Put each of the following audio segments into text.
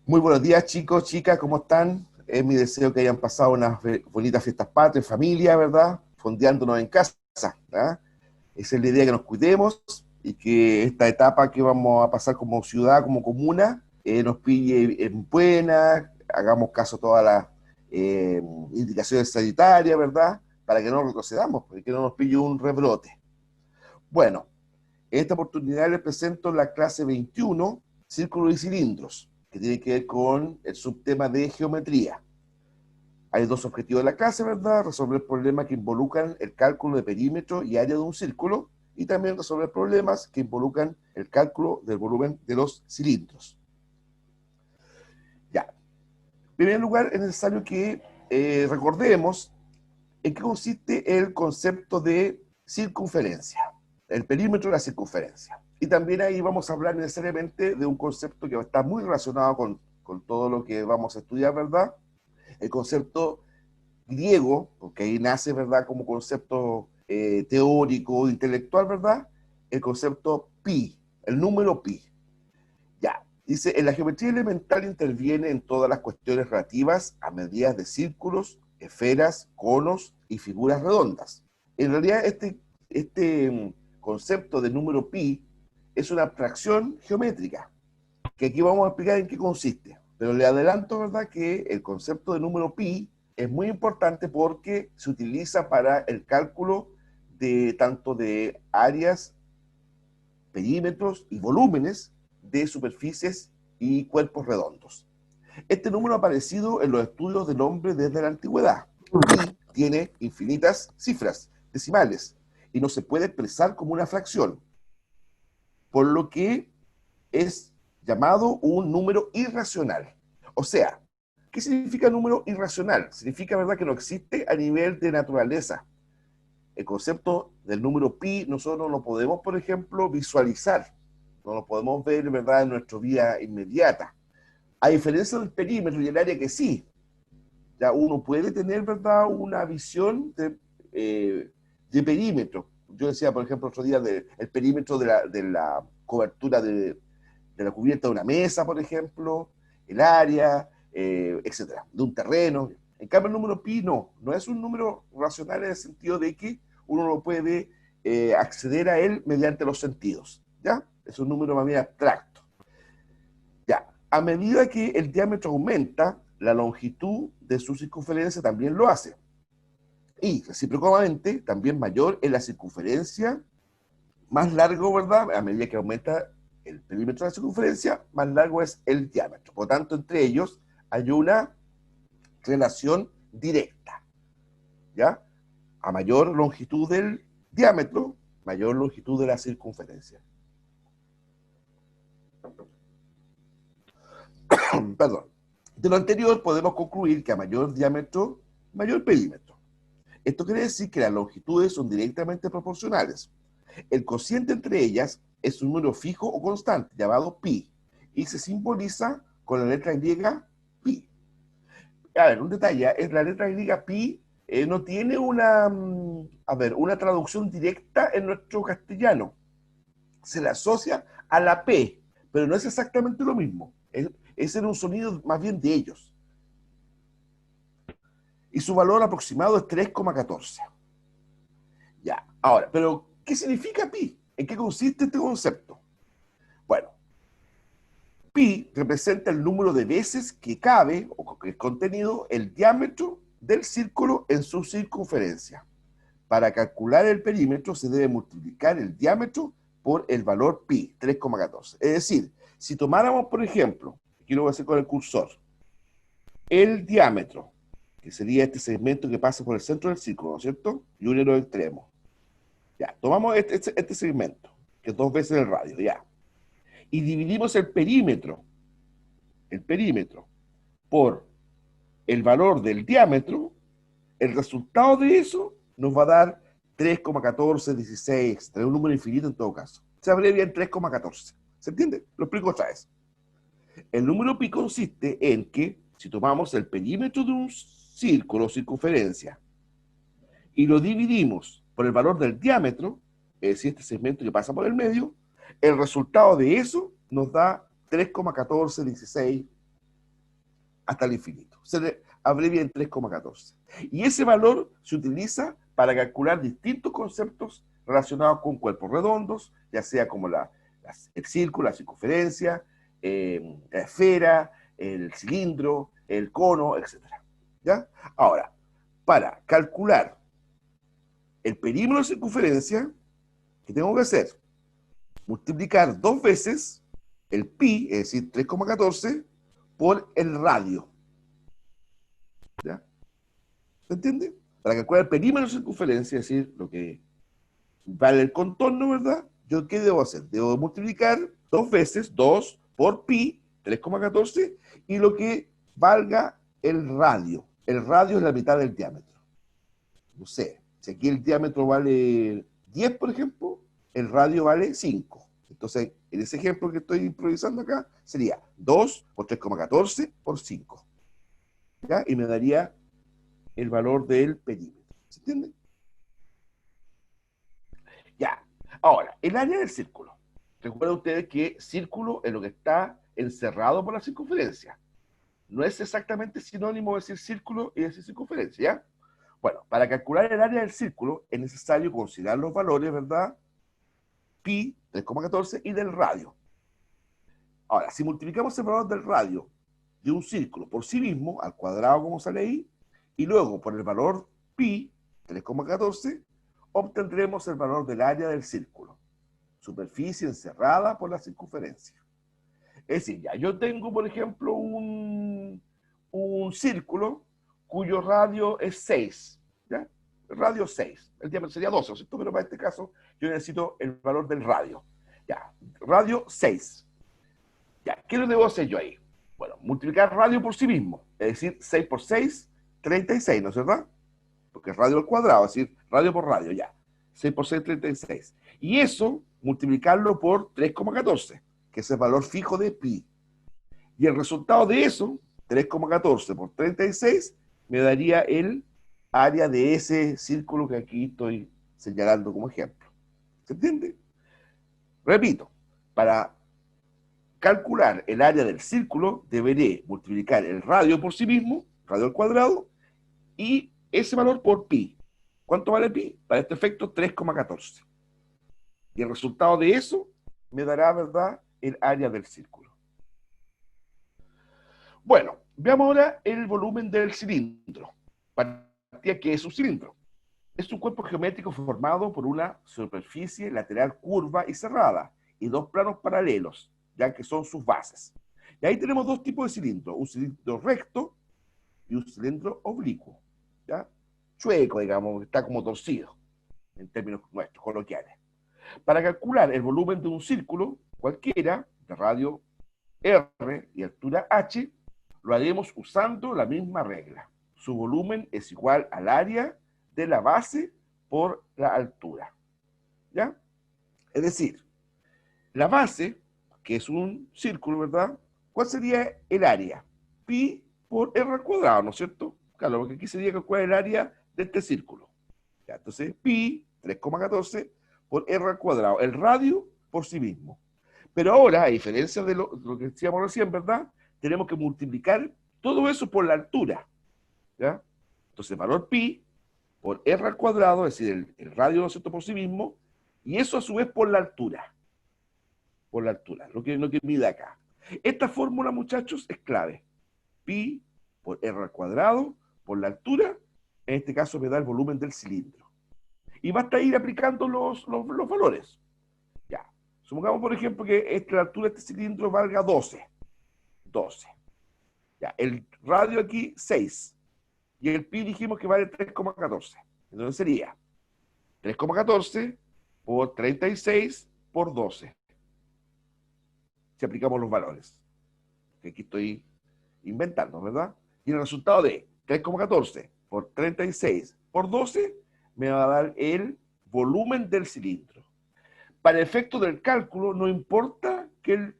Muy buenos días, chicos, chicas, ¿cómo están? Es mi deseo que hayan pasado unas bonitas fiestas patrias, en familia, ¿verdad? Fondeándonos en casa, ¿verdad? Esa es la idea, que nos cuidemos y que esta etapa que vamos a pasar como ciudad, como comuna, nos pille en buena, hagamos caso a todas las indicaciones sanitarias, ¿verdad? Para que no retrocedamos, para que no nos pille un rebrote. Bueno, en esta oportunidad les presento la clase 21, círculos y cilindros, que tiene que ver con el subtema de geometría. Hay dos objetivos de la clase, ¿verdad? Resolver problemas que involucran el cálculo de perímetro y área de un círculo, y también resolver problemas que involucran el cálculo del volumen de los cilindros. Ya. En primer lugar, es necesario que recordemos en qué consiste el concepto de circunferencia, el perímetro de la circunferencia. Y también ahí vamos a hablar necesariamente de un concepto que está muy relacionado con todo lo que vamos a estudiar, ¿verdad? El concepto griego, porque ahí nace, ¿verdad?, como concepto teórico, intelectual, ¿verdad? El concepto pi, el número pi. Ya, dice, en la geometría elemental interviene en todas las cuestiones relativas a medidas de círculos, esferas, conos y figuras redondas. En realidad, este concepto de número pi es una abstracción geométrica, que aquí vamos a explicar en qué consiste. Pero le adelanto, ¿verdad?, que el concepto de número pi es muy importante porque se utiliza para el cálculo de tanto de áreas, perímetros y volúmenes de superficies y cuerpos redondos. Este número ha aparecido en los estudios del hombre desde la antigüedad. Pi tiene infinitas cifras decimales y no se puede expresar como una fracción, por lo que es llamado un número irracional. O sea, ¿qué significa número irracional? Significa, ¿verdad?, que no existe a nivel de naturaleza. El concepto del número pi nosotros no lo podemos, por ejemplo, visualizar, no lo podemos ver, ¿verdad?, en nuestra vida inmediata. A diferencia del perímetro y el área, que sí, ya uno puede tener, ¿verdad?, una visión de perímetro. Yo decía, por ejemplo, otro día, el perímetro de la cobertura de la cubierta de una mesa, por ejemplo, el área, etcétera, de un terreno. En cambio, el número pi no es un número racional en el sentido de que uno no puede acceder a él mediante los sentidos, ¿ya? Es un número más bien abstracto. Ya, a medida que el diámetro aumenta, la longitud de su circunferencia también lo hace. Y recíprocamente, también mayor es la circunferencia, más largo, ¿verdad? A medida que aumenta el perímetro de la circunferencia, más largo es el diámetro. Por lo tanto, entre ellos hay una relación directa, ¿ya? A mayor longitud del diámetro, mayor longitud de la circunferencia. Perdón. De lo anterior podemos concluir que a mayor diámetro, mayor perímetro. Esto quiere decir que las longitudes son directamente proporcionales. El cociente entre ellas es un número fijo o constante, llamado pi, y se simboliza con la letra griega pi. A ver, un detalle, es la letra griega pi no tiene una traducción directa en nuestro castellano. Se le asocia a la P, pero no es exactamente lo mismo. Ese era un sonido más bien de ellos. Y su valor aproximado es 3,14. Ya, ahora, pero ¿qué significa pi? ¿En qué consiste este concepto? Bueno, pi representa el número de veces que cabe, o que es contenido, el diámetro del círculo en su circunferencia. Para calcular el perímetro se debe multiplicar el diámetro por el valor pi, 3,14. Es decir, si tomáramos, por ejemplo, aquí lo voy a hacer con el cursor, el diámetro, que sería este segmento que pasa por el centro del círculo, ¿no es cierto? Y une los extremos. Ya, tomamos este segmento, que es 2 veces el radio, ya. Y dividimos el perímetro, por el valor del diámetro, el resultado de eso nos va a dar 3,1416, un número infinito en todo caso. Se abrevia en 3,14. ¿Se entiende? Lo explico otra vez. El número pi consiste en que si tomamos el perímetro de un círculo o circunferencia y lo dividimos por el valor del diámetro, es decir, este segmento que pasa por el medio, el resultado de eso nos da 3,1416 hasta el infinito. Se le abrevia en 3,14. Y ese valor se utiliza para calcular distintos conceptos relacionados con cuerpos redondos, ya sea como el círculo, la circunferencia, la esfera, el cilindro, el cono, etc. ¿Ya? Ahora, para calcular el perímetro de circunferencia, ¿qué tengo que hacer? Multiplicar 2 veces el pi, es decir, 3,14, por el radio. ¿Ya? ¿Se entiende? Para calcular el perímetro de circunferencia, es decir, lo que vale el contorno, ¿verdad? ¿Yo qué debo hacer? Debo multiplicar 2 veces 2 por pi, 3,14, y lo que valga el radio. El radio es la mitad del diámetro. No sé, si aquí el diámetro vale 10, por ejemplo, el radio vale 5. Entonces, en ese ejemplo que estoy improvisando acá, sería 2 por 3,14 por 5. ¿Ya? Y me daría el valor del perímetro. ¿Se entiende? Ya. Ahora, el área del círculo. Recuerden ustedes que círculo es lo que está encerrado por la circunferencia. No es exactamente sinónimo decir círculo y decir circunferencia, ¿ya? Bueno, para calcular el área del círculo es necesario considerar los valores, ¿verdad? Pi, 3,14, y del radio. Ahora, si multiplicamos el valor del radio de un círculo por sí mismo, al cuadrado como sale ahí, y luego por el valor pi, 3,14, obtendremos el valor del área del círculo, superficie encerrada por la circunferencia. Es decir, ya yo tengo, por ejemplo, un círculo cuyo radio es 6, ¿ya? El radio 6, el diámetro sería 12, ¿no es cierto? Pero para este caso yo necesito el valor del radio. Ya, radio 6. Ya, ¿qué lo debo hacer yo ahí? Bueno, multiplicar radio por sí mismo, es decir, 6 por 6, 36, ¿no es verdad? Porque es radio al cuadrado, es decir, radio por radio, ya. 6 por 6, 36. Y eso, multiplicarlo por 3,14, que es el valor fijo de pi. Y el resultado de eso, 3,14 por 36, me daría el área de ese círculo que aquí estoy señalando como ejemplo. ¿Se entiende? Repito, para calcular el área del círculo, deberé multiplicar el radio por sí mismo, radio al cuadrado, y ese valor por pi. ¿Cuánto vale pi? Para este efecto, 3,14. Y el resultado de eso me dará, ¿verdad?, el área del círculo. Bueno, veamos ahora el volumen del cilindro. Partía, ¿qué es un cilindro? Es un cuerpo geométrico formado por una superficie lateral curva y cerrada y dos planos paralelos, ya que son sus bases. Y ahí tenemos dos tipos de cilindros, un cilindro recto y un cilindro oblicuo, ¿ya? Chueco, digamos, está como torcido, en términos nuestros, coloquiales. Para calcular el volumen de un círculo, cualquiera, de radio R y altura H, lo haremos usando la misma regla. Su volumen es igual al área de la base por la altura. ¿Ya? Es decir, la base, que es un círculo, ¿verdad? ¿Cuál sería el área? Pi por R al cuadrado, ¿no es cierto? Claro, porque aquí sería calcular el área de este círculo. ¿Ya? Entonces, pi, 3,14 por R al cuadrado. El radio por sí mismo. Pero ahora, a diferencia de lo que decíamos recién, ¿verdad? Tenemos que multiplicar todo eso por la altura. ¿Ya? Entonces, el valor pi por R al cuadrado, es decir, el radio, ¿no es cierto?, por sí mismo, y eso a su vez por la altura. Por la altura, lo que mide acá. Esta fórmula, muchachos, es clave. Pi por R al cuadrado, por la altura, en este caso me da el volumen del cilindro. Y basta ir aplicando los valores. Ya. Supongamos, por ejemplo, que la altura de este cilindro valga 12. 12. Ya. El radio aquí, 6. Y el pi dijimos que vale 3,14. Entonces sería 3,14 por 36 por 12. Si aplicamos los valores. Que aquí estoy inventando, ¿verdad? Y el resultado de 3,14 por 36 por 12 me va a dar el volumen del cilindro. Para efecto del cálculo, no importa que el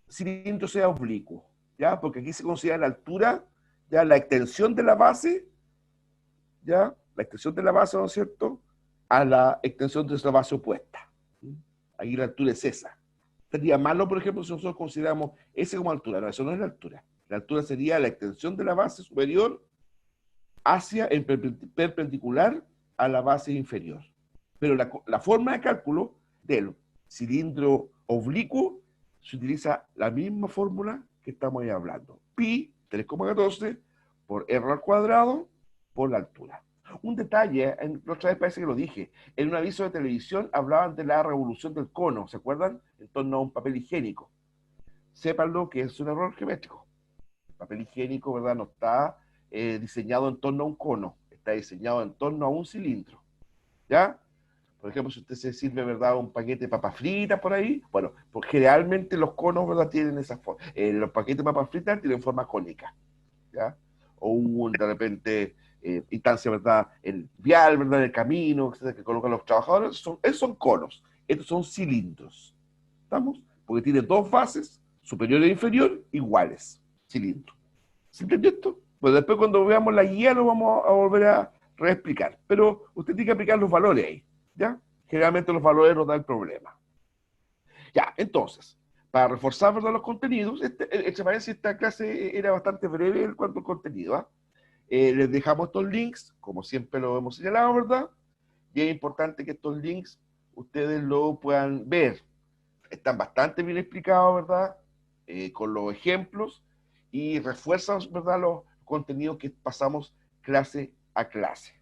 cilindro sea oblicuo, ¿ya? Porque aquí se considera la altura, ya la extensión de la base, ya, la extensión de la base, ¿no es cierto?, a la extensión de la base opuesta. Ahí la altura es esa. Sería malo, por ejemplo, si nosotros consideramos ese como altura. No, eso no es la altura. La altura sería la extensión de la base superior hacia el perpendicular a la base inferior. Pero la forma de cálculo del cilindro oblicuo se utiliza la misma fórmula que estamos ahí hablando. Pi 3,14 por r al cuadrado por la altura. Un detalle, la otra vez parece que lo dije, en un aviso de televisión hablaban de la revolución del cono, ¿se acuerdan? En torno a un papel higiénico. Sépanlo que es un error geométrico. El papel higiénico, ¿verdad? No está diseñado en torno a un cono, está diseñado en torno a un cilindro. ¿Ya? Por ejemplo, si usted se sirve, ¿verdad?, un paquete de papas fritas por ahí, bueno, pues generalmente los conos, ¿verdad?, tienen esa forma. Los paquetes de papas fritas tienen forma cónica, ¿ya? O de repente, instancia, ¿verdad?, el vial, ¿verdad?, el camino, etcétera, que colocan los trabajadores, esos son conos. Estos son cilindros. ¿Estamos? Porque tiene dos bases, superior e inferior, iguales. Cilindro. ¿Se entendió esto? Pues después cuando veamos la guía lo vamos a volver a reexplicar. Pero usted tiene que aplicar los valores ahí, ¿ya? Generalmente los valores nos dan el problema. Ya, entonces, para reforzar, ¿verdad?, los contenidos, esta clase era bastante breve en cuanto al contenido, ¿ah? Les dejamos estos links, como siempre lo hemos señalado, ¿verdad? Y es importante que estos links ustedes lo puedan ver. Están bastante bien explicados, ¿verdad? Con los ejemplos y refuerzan, ¿verdad?, los contenidos que pasamos clase a clase.